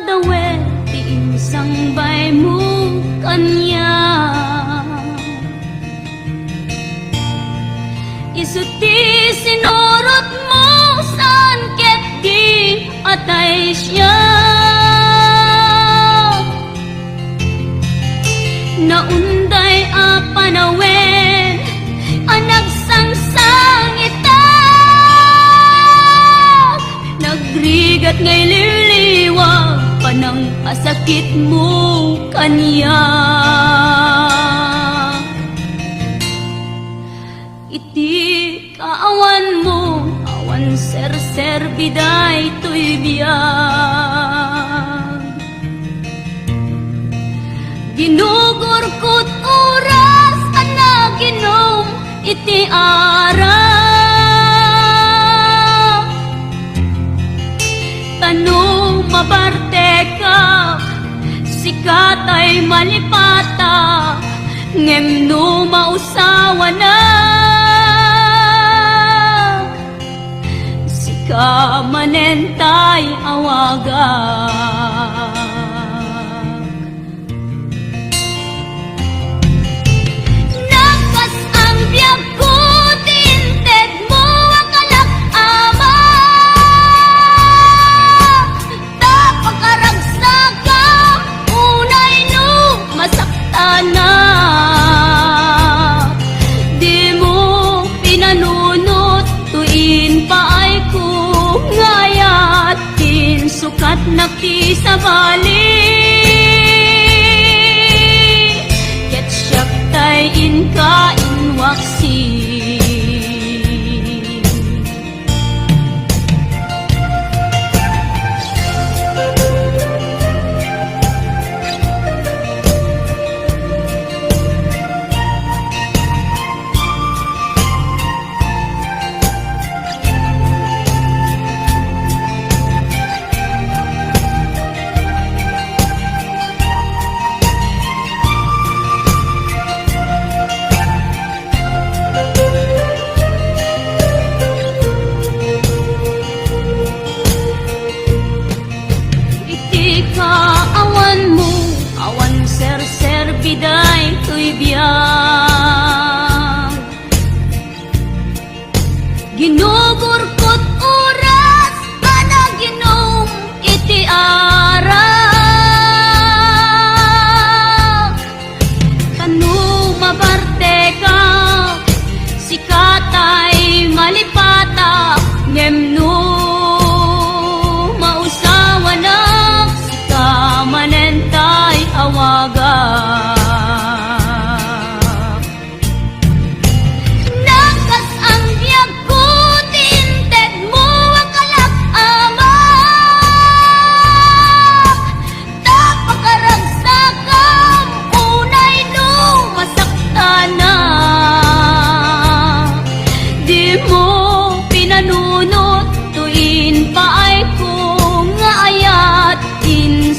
dawe ti insangbay mo kanya. Isuti sinurot mo saan ket di atay siya. Naunday a panawen anak sangsang itak, nagrigat ngay liliwag panang asakit mo kanya. Iti kaawan mo awan ser biday to'y biyag, ginugurkot oras anak ginom iti ara. Tanong mabarte ka sikat ay malipata, ngem no mausawa na sika manentay awaga. Sukat nakti sa bali, ket siyak tay inka inwaksi. Biday to'y biyag, ginugurkot oras anak ginom iti ara. Tanu mabarte ka sikatay malipata, ngem no mausawa na sika manentay awaga.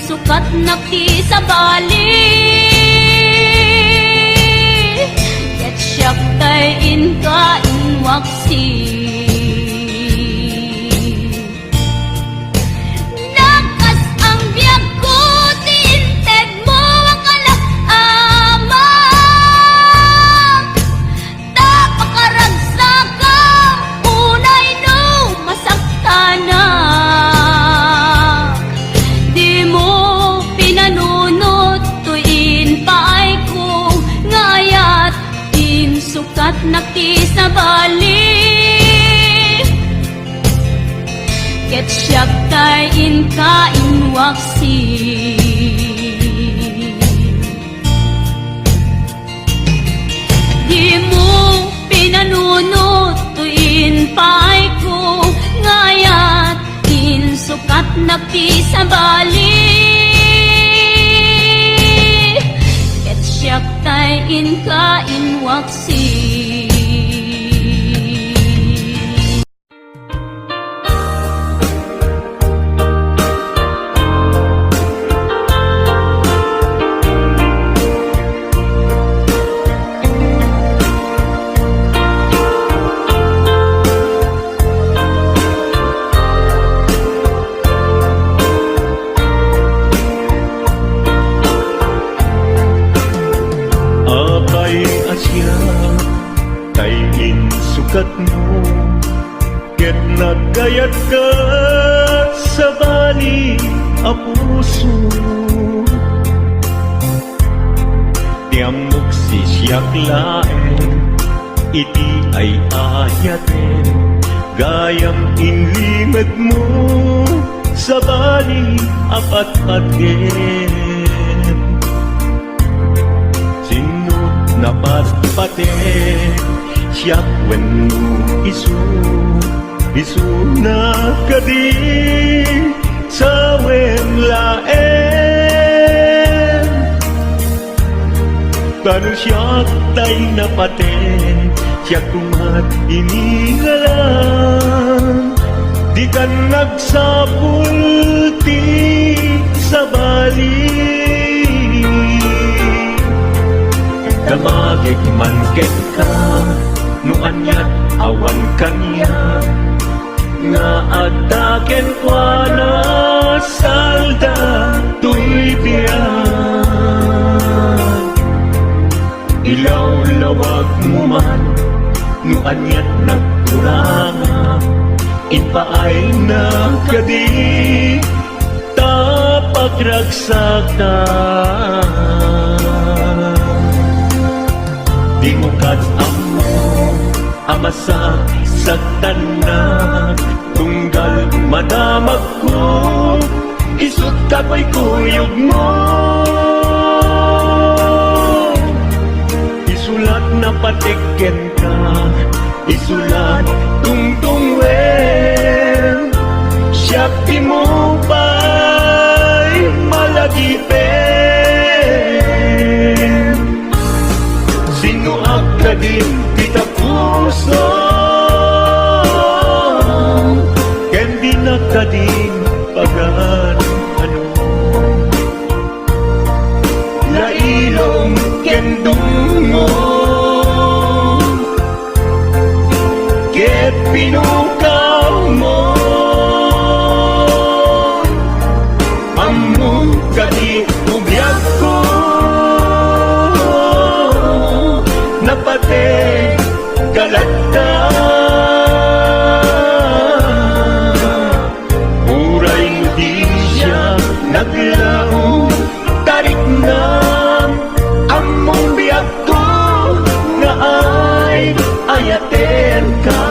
Sukat nakti sa bali, ket siyak tay inka inwaksi. Nagkas ang biyag ko tinted mo ang kalak-ama, tapakaragsagang unay no masaktana. Sukat nakti sa bali, ket siyak tay inka inwaksi. Di mo pinanunot tuin pay ko ngayat in sukat nakti sa bali, ket siyak tay inka inwaksi. nagkayat ka sa bali a puso. Tiamok si siyak laen, iti ay ayaten, gayam inlimad mo sa bali apat-paten. Sinut na patpaten, siyak wenno isu na kadi sa laen. Tanu siyak tay napaten, siyak kumat inigalan, di ka nagsapulti sa bali. Damagig man ket ka, no anyat awan kanya, nga agtaken kwa na salda tuy biyan. Ilaw-lawag mo man, no anyat nagkuranga, inpaay na kadi tapagragsakan. Di mo kat-amo amasak sa tanan, tunggal madamag ko, isut kapoy kuyog mo. Isulat na patiken ka, isulat tungtung wen, siyak di mo ba'y malagipin. Sino ka din kita puso, ken di na ka din pagan ano. Lailong ken dungo, ket pinukaw mo, among kadi ubiyag ko, napate kalagta. Uray mo di siya naglaong, tarik na among biyag ko, nga ay ayaten ka.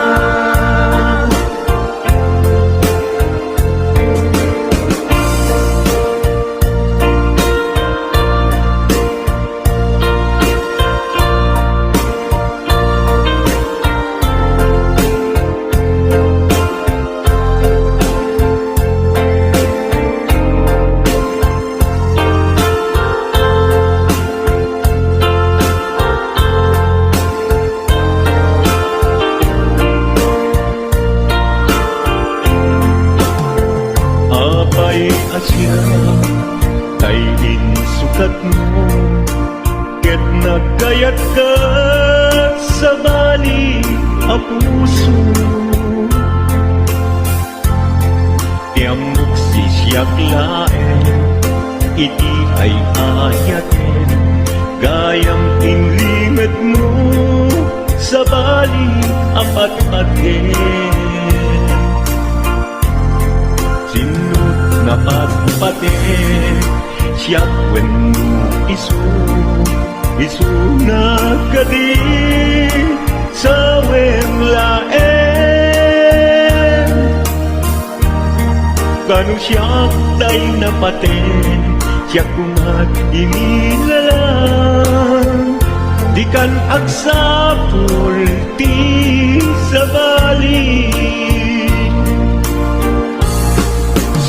Apay asya kainin sukat mo, ket nagkayat ka sa bali a puso. Tiamok si siyak laen, iti ay ayaten, gayam inlimad mo sa bali apat-paten. Sinut na patpaten, siyak wenno isu na kadi sa laen. Kanu siyak tay napaten, siyak kumat inilalan, di kan agsapulti sa bali.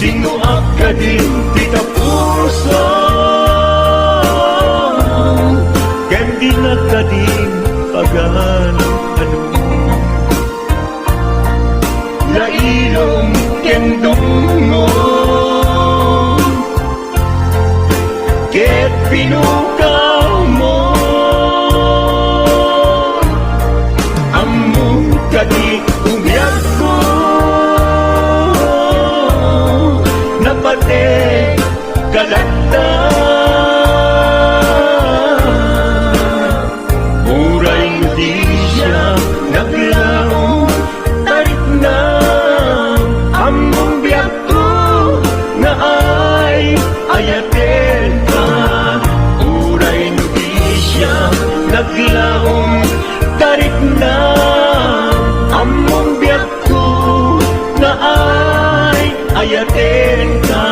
Sino ka din tika puso, ken di na ka din pagan ano. Lailong ken dungo, ket pinukaw mo, among kadi umiyag ko, napate kalagta. daten ka.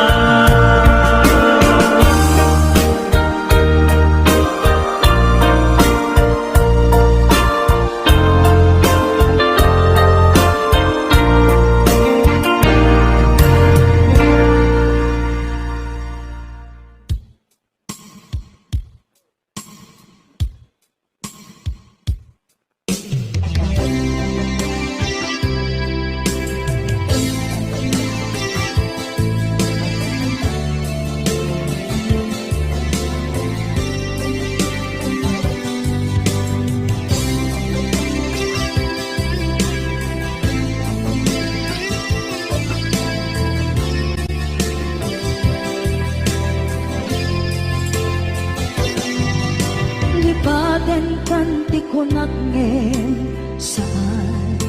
Lipaten kanti ko nagngem saan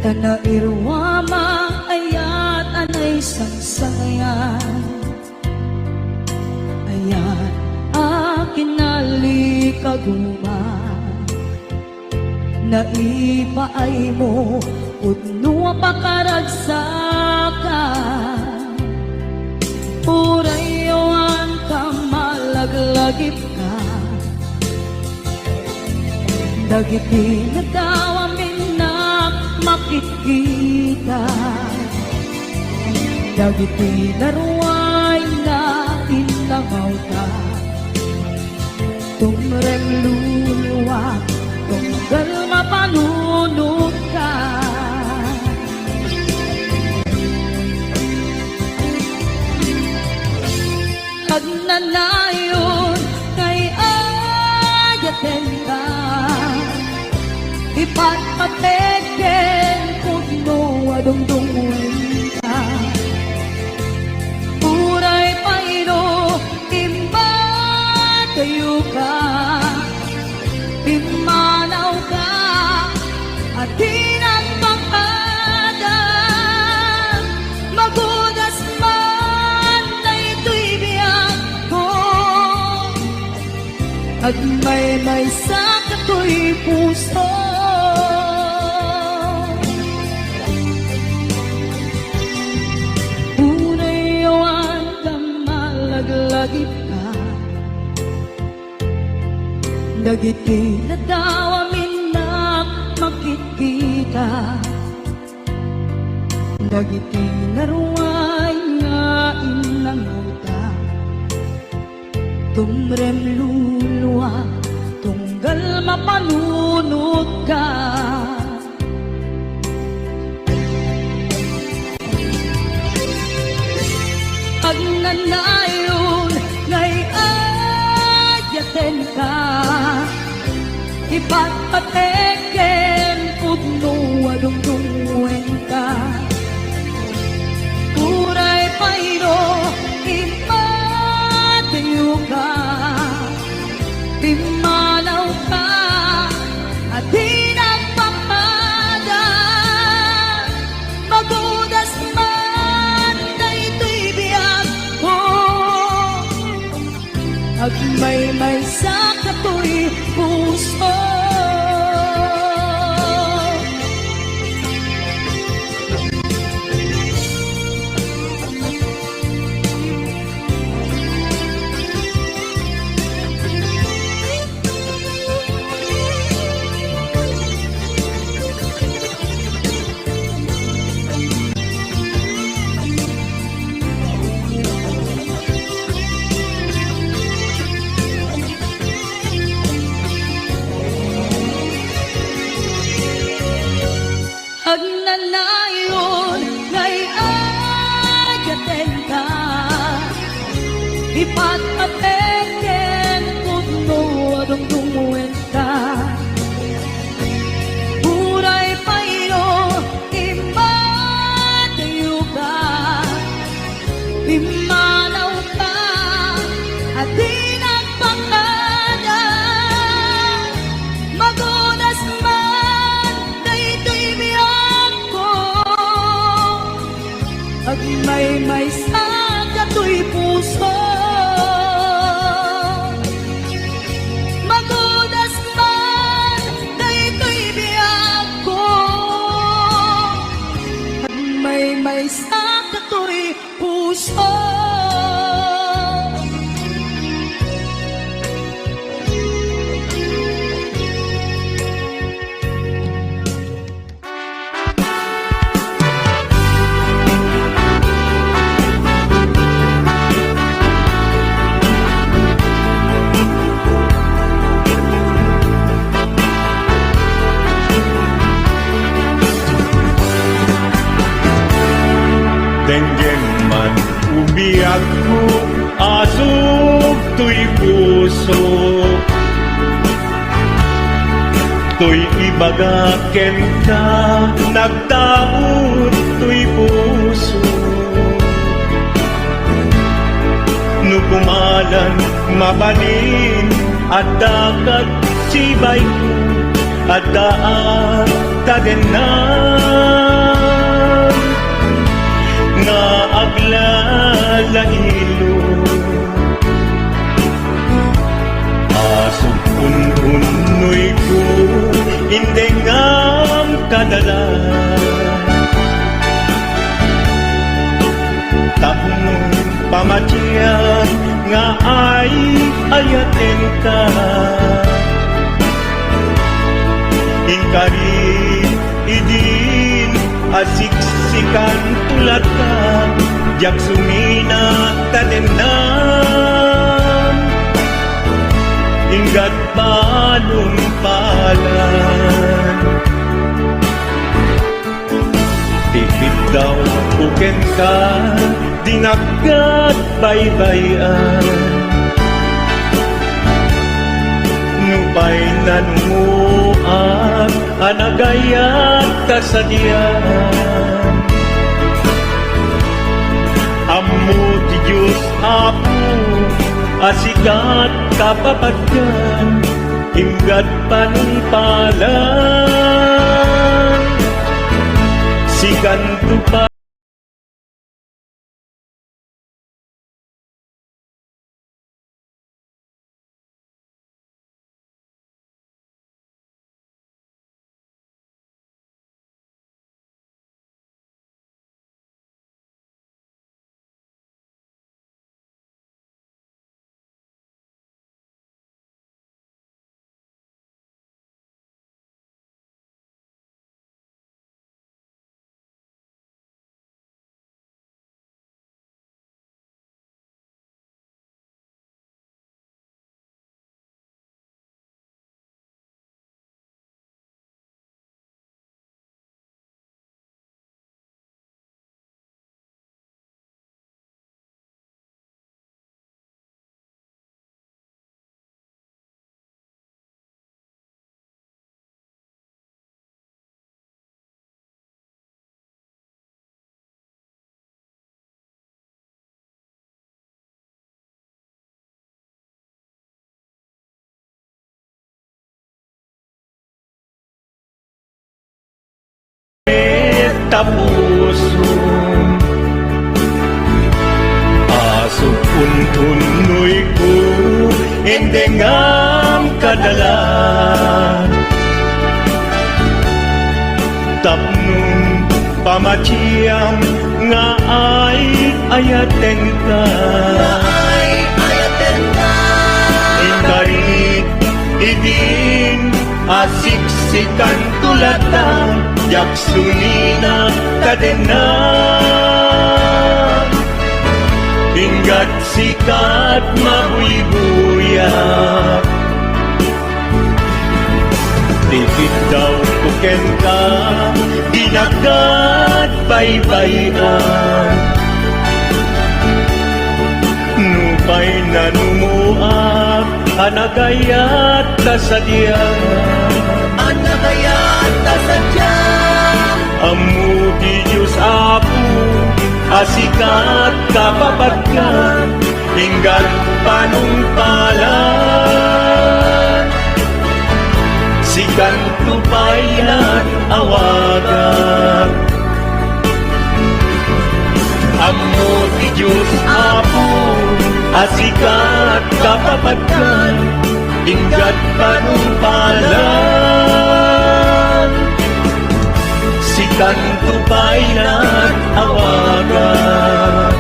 Tana irwama ayat anay sangsayan Ayat akin nalikaguma Naipaay mo Udno pakaragsakan Purayawan ka malaglagip ka Dagiti na daw amin na makikita Dagiti na ruway na inlangaw ka Tumrem luluwa Tunggal mapanunod ka Nagnanayon kay ayaten ka Ipatpateken kung adungdungin ka Puray paino imba kayo ka Imanaw ka at tinang pangada Magudas man na ito'y biyak ko At may sakit ko'y puso Unayawan ka malaglagip ka Dagiti na daw amin na makikita Dagiti na ruway nga inlangaw ka Tumrem luluwa Tunggal mapanunod ka Pag nanayon ngay ayaten ka Ipatpateken pudno adungdungwen ka Puray pairo ipatayo ka Pimanaw ka at di nagpapala Magudas man na ito'y biyak ko At may sakit ko'y puso Nagnanayon ngay ayaten ka Ipatpateken pudno adungdungwen ka Puray paino imatayo ka Imanaw ka at di nagpakada Magudas man na ito'y biyak ko At may sakit ko'y puso Magudas man na ito'y biyak ko At may sakit Anggen man ubiyak ko asog to'y puso to'y ibaga ken ka nagtaot to'y puso nukumalan mabalin at dakat sibay ko at daan tagenan nga aglalahilo asog ununoy ko hindi ngam kadala tapong pamatyan nga ay ayaten ka inkari idin asiksikan tulad ka jak sumina tadenan ingat balong palan tipid daw buken ka dinagat baybayan nupay nanumuat anagayat kasadyan ammo ti Diyos apo asikat kapapatyan hinggat panumpalan sikan tupa tapuso asog untunoy ko endengam kadalan tapnong pamatiyam nga ay ayaten ka inkarit idin asiksikan tulatan jak sunina kadenan hinggat sikat mabuy-buyak tipid daw kuken ka dinagat baybayan nupay nanumuak anagayat kasadyan ammo di Diyos apo asikat kapapatyan hinggat panumpalan sikan tupayan awagan ammo di Diyos apo asikat kapapatyan hinggat panumpalan sikan tupayan awagan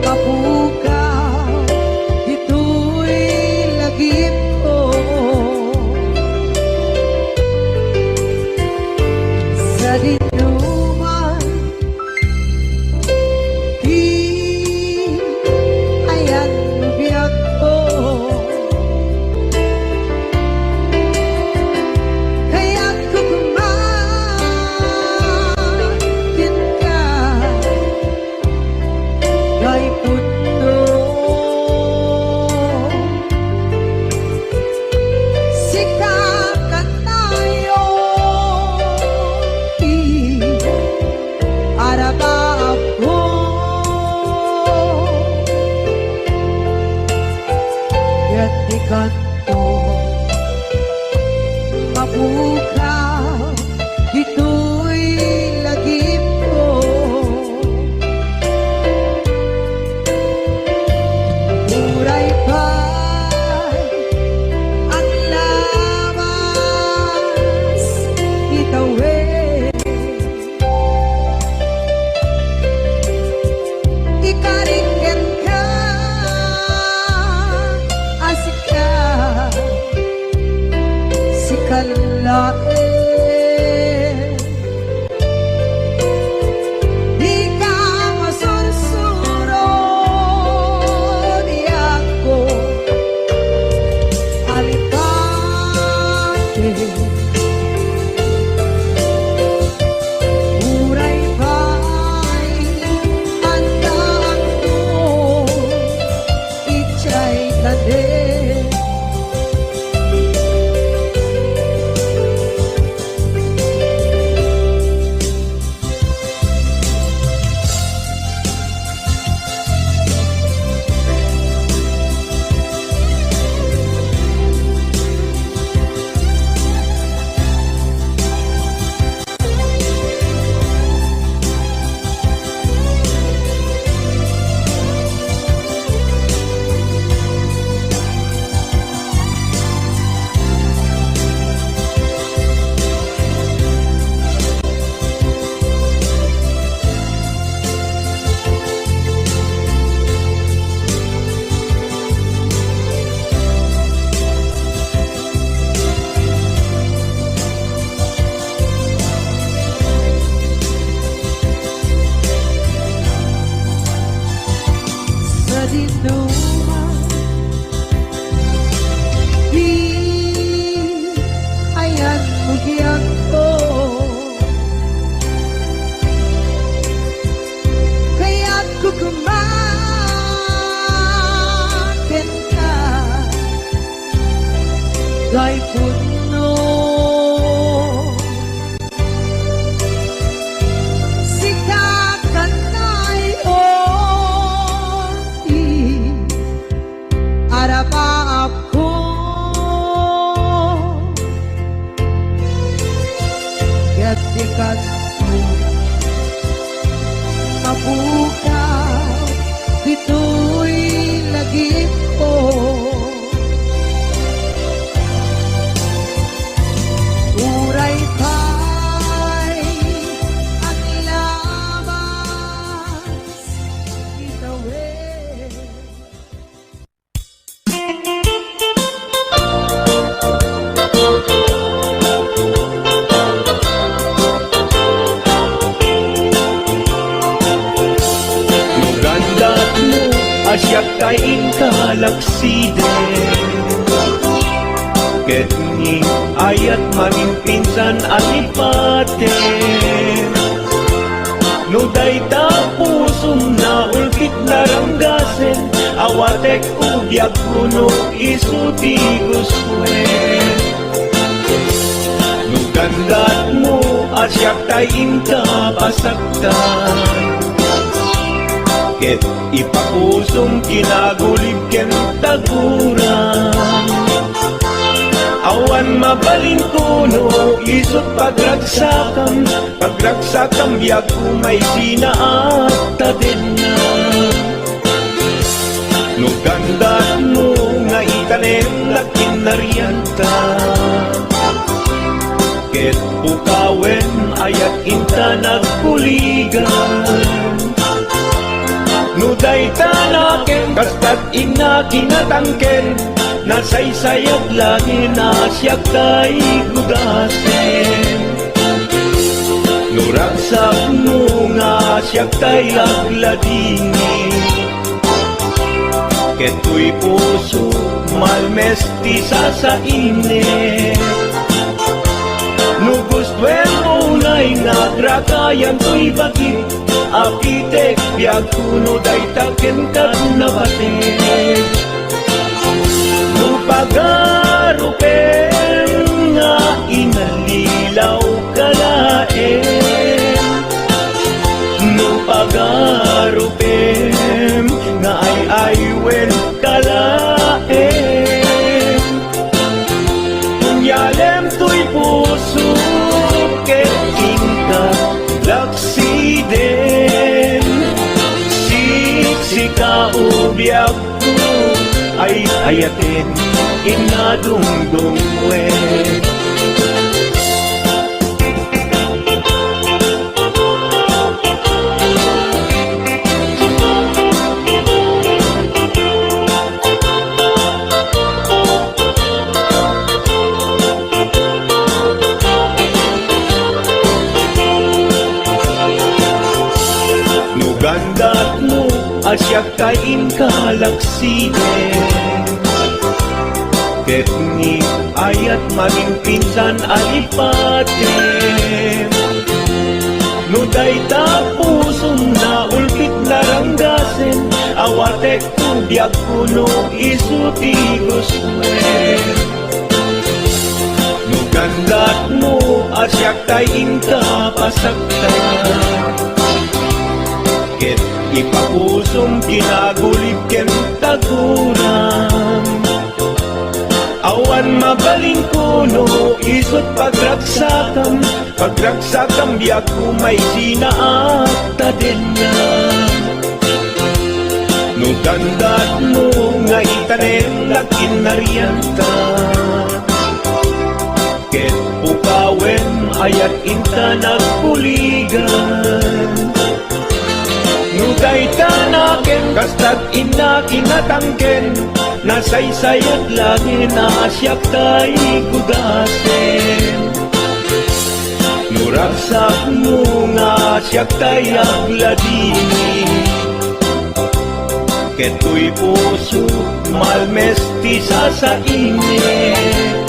mapukaw, ito'y lagip ko. Sa dinuman, di ayan biyak ko. Kaya't kukumakin ka kay puno. Sikakan tayo, araba ako. Yatikan ko, mapukaw, ito'y lagip ko. Muray pa'y ang labas itawid. Ikaringgan ka, asik ka, si kalain. Di ka masursuro, di ako alipate. Muray pa'y handaan mo, itsa'y tanin. Sa dinuman, di ayan bugyan ko. Kaya't kukumakin ka kay puno. Sikakan tayo, araba ako. Yatikan ko, mapukaw, ito'y lagip ko. Muray pa'y ang labas itawid. Maganda mo, asyak kain kalaksiden. Ket ni ayat maging pinsan alipate. No dayta pusong na ulkit naranggasen, awatek ubyak kuno isuti guswen. No gandat mo, asyak tayin ka pasaktan. Ket ipapusong kinagulib ken taguran. Awan mabalin kuno isot pagragsakan, pagragsakan biag kumay sinaat din na. No gandat mo nga ikanen lakin nariyanta. Ket pukawen ayat inta nagkuligan. day tanaken, kastat ina kinatangken, nasaysayat lagi na siya kay gudasen. Nuragsak mo nga siya kay lagladini, keto'y puso malmestisa sa init. Nugustwen unay nga grakayan to'y bakit, apitek biag kuno day taken kat nabatek. Nupagarupen nga inalilaw kalaen, nupagarupen nga ay-aywen kalaen. Kunyalem to'y puso ket inka laksiden, siksika ubiag ko ay ayatin inadungdungwen. Nugandat mo asyak kain kalaksiden, ket ni ayat maging pinsan alipaten. Nuday tapusong na ulpit naranggasen, awatek kubyag kuno isuti guswen. Nugandat mo asyak kain kapasaktan, ket ipapusong kinagulib ken taguram. Awan mabaling kuno isot pagragsakam, pagragsakam biag kumay sinaat din na. Nugandat mo nga itanen lakin nariyanta, ket pukawen ayat inta nagpuligan. Nugay tanaken, kastat ina kinatangken, nasaysayat lagi na siya kay gudasen. Nuragsak mo nga siya kay agladini, keto'y puso malmestisa sa init.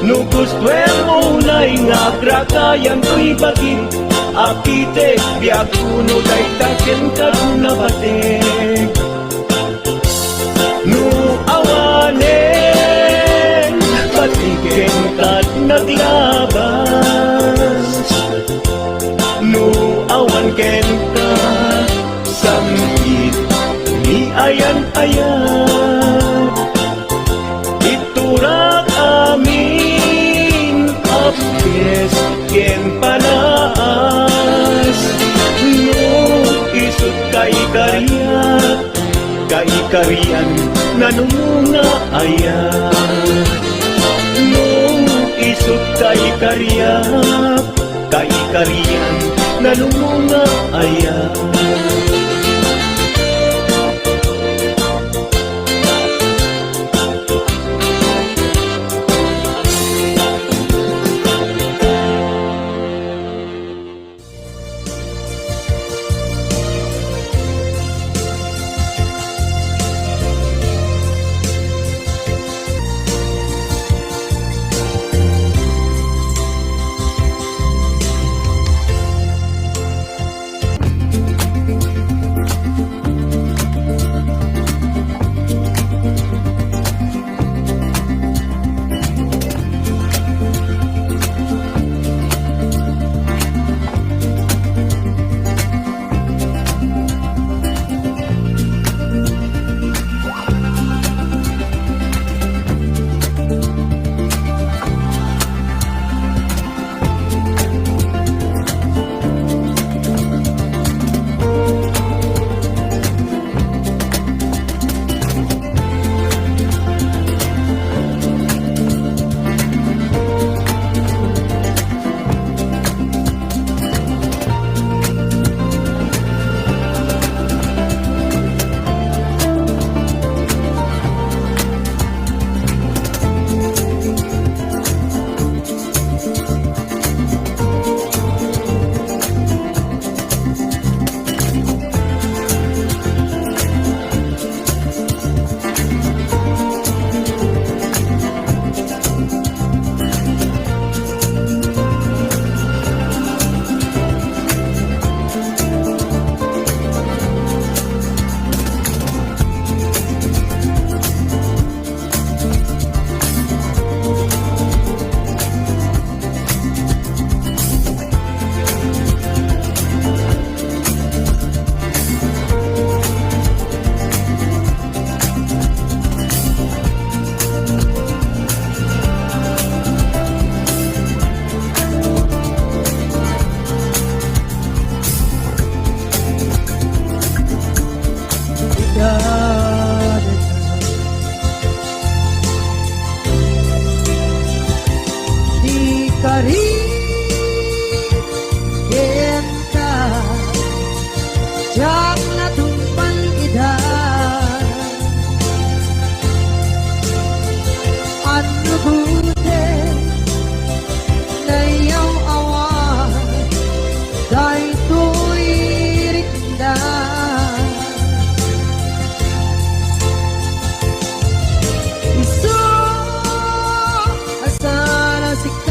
Nugustwen unay nga grakayan to'y bagin, apitek biag kuno day taken kat nabatek. Nu awanen patiken kat naglabas, nu awan ken ka samgit ni ayan-ayan. Iturak amin apkes ken panaas, no isut kay kariyak, kay kariyan nanunga ayan. No isut kay kariyak, kay kariyan nanunga ayan.